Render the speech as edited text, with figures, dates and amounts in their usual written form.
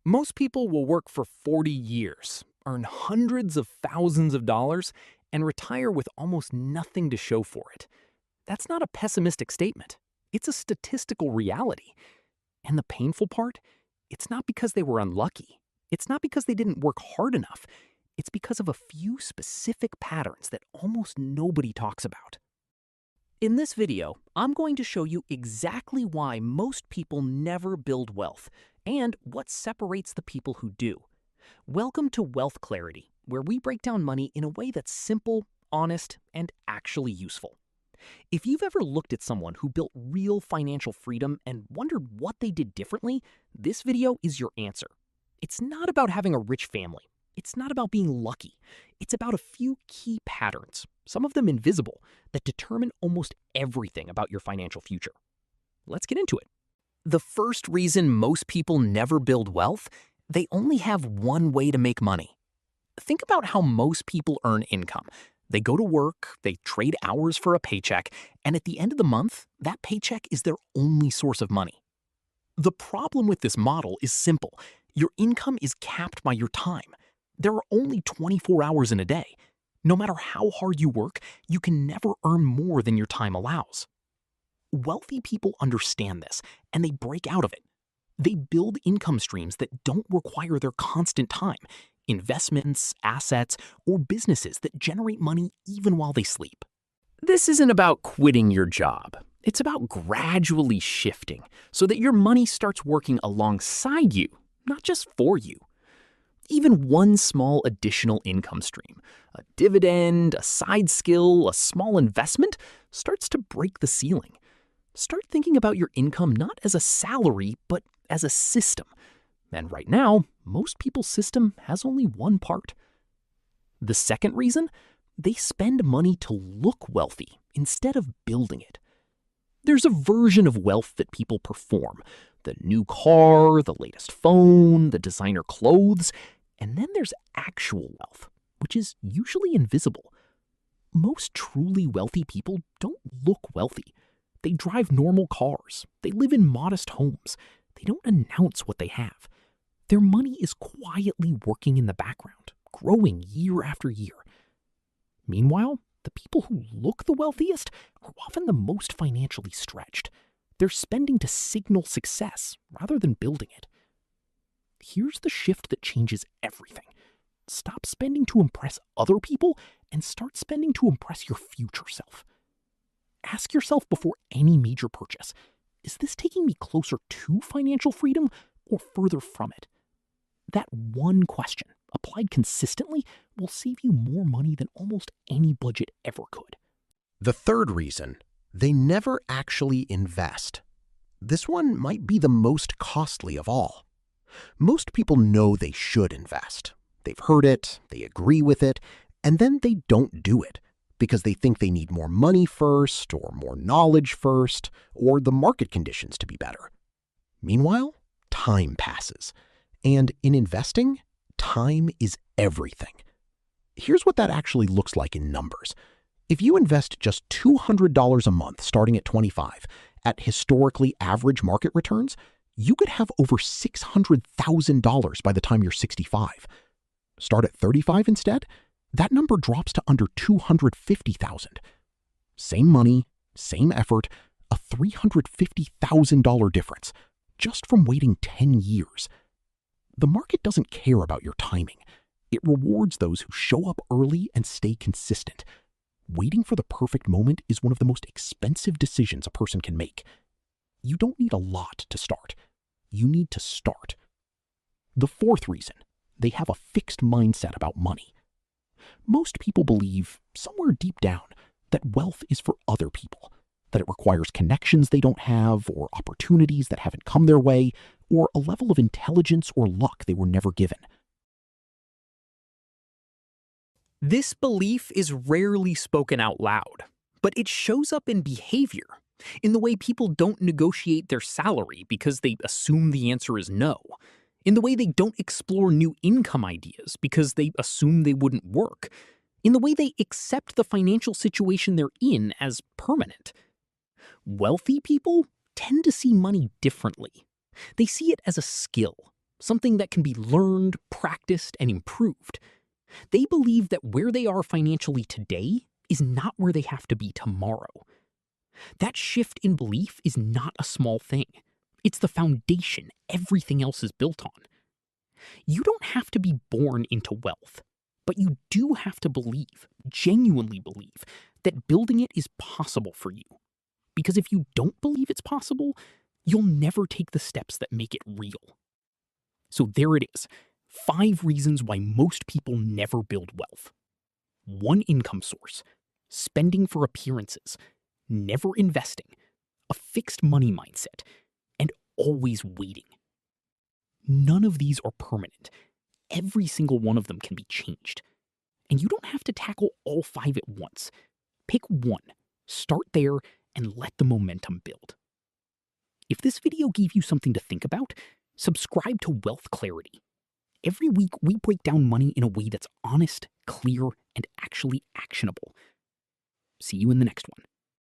Most people will work for 40 years, earn hundreds of thousands of dollars, and retire with almost nothing to show for it. That's not a pessimistic statement. It's a statistical reality. And the painful part? It's not because they were unlucky. It's not because they didn't work hard enough. It's because of a few specific patterns that almost nobody talks about. In this video, I'm going to show you exactly why most people never build wealth and what separates the people who do. Welcome to Wealth Clarity, where we break down money in a way that's simple, honest, and actually useful. If you've ever looked at someone who built real financial freedom and wondered what they did differently, this video is your answer. It's not about having a rich family. It's not about being lucky. It's about a few key patterns, some of them invisible, that determine almost everything about your financial future. Let's get into it. The first reason most people never build wealth, they only have one way to make money. Think about how most people earn income. They go to work, they trade hours for a paycheck, and at the end of the month, that paycheck is their only source of money. The problem with this model is simple. Your income is capped by your time. There are only 24 hours in a day. No matter how hard you work, you can never earn more than your time allows. Wealthy people understand this, and they break out of it. They build income streams that don't require their constant time, investments, assets, or businesses that generate money even while they sleep. This isn't about quitting your job. It's about gradually shifting so that your money starts working alongside you, not just for you. Even one small additional income stream, a dividend, a side skill, a small investment, starts to break the ceiling. Start thinking about your income not as a salary, but as a system. And right now, most people's system has only one part. The second reason? They spend money to look wealthy instead of building it. There's a version of wealth that people perform. The new car, the latest phone, the designer clothes. And then there's actual wealth, which is usually invisible. Most truly wealthy people don't look wealthy. They drive normal cars. They live in modest homes. They don't announce what they have. Their money is quietly working in the background, growing year after year. Meanwhile, the people who look the wealthiest are often the most financially stretched. They're spending to signal success rather than building it. Here's the shift that changes everything. Stop spending to impress other people and start spending to impress your future self. Ask yourself before any major purchase, is this taking me closer to financial freedom or further from it? That one question, applied consistently, will save you more money than almost any budget ever could. The third reason, they never actually invest. This one might be the most costly of all. Most people know they should invest. They've heard it, they agree with it, and then they don't do it because they think they need more money first, or more knowledge first, or the market conditions to be better. Meanwhile, time passes. And in investing, time is everything. Here's what that actually looks like in numbers. If you invest just $200 a month starting at 25 at historically average market returns, you could have over $600,000 by the time you're 65. Start at 35 instead, that number drops to under $250,000. Same money, same effort, a $350,000 difference, just from waiting 10 years. The market doesn't care about your timing. It rewards those who show up early and stay consistent. Waiting for the perfect moment is one of the most expensive decisions a person can make. You don't need a lot to start. You need to start. The fourth reason, they have a fixed mindset about money. Most people believe, somewhere deep down, that wealth is for other people, that it requires connections they don't have, or opportunities that haven't come their way, or a level of intelligence or luck they were never given. This belief is rarely spoken out loud, but it shows up in behavior, in the way people don't negotiate their salary because they assume the answer is no, in the way they don't explore new income ideas because they assume they wouldn't work, in the way they accept the financial situation they're in as permanent. Wealthy people tend to see money differently. They see it as a skill, something that can be learned, practiced, and improved. They believe that where they are financially today is not where they have to be tomorrow. That shift in belief is not a small thing. It's the foundation everything else is built on. You don't have to be born into wealth, but you do have to believe, genuinely believe, that building it is possible for you. Because if you don't believe it's possible, you'll never take the steps that make it real. So there it is, 5 reasons why most people never build wealth. 1 income source, spending for appearances, never investing, a fixed money mindset, and always waiting. None of these are permanent. Every single one of them can be changed. And you don't have to tackle all 5 at once. Pick 1, start there, and let the momentum build. If this video gave you something to think about, subscribe to Wealth Clarity. Every week, we break down money in a way that's honest, clear, and actually actionable. See you in the next one.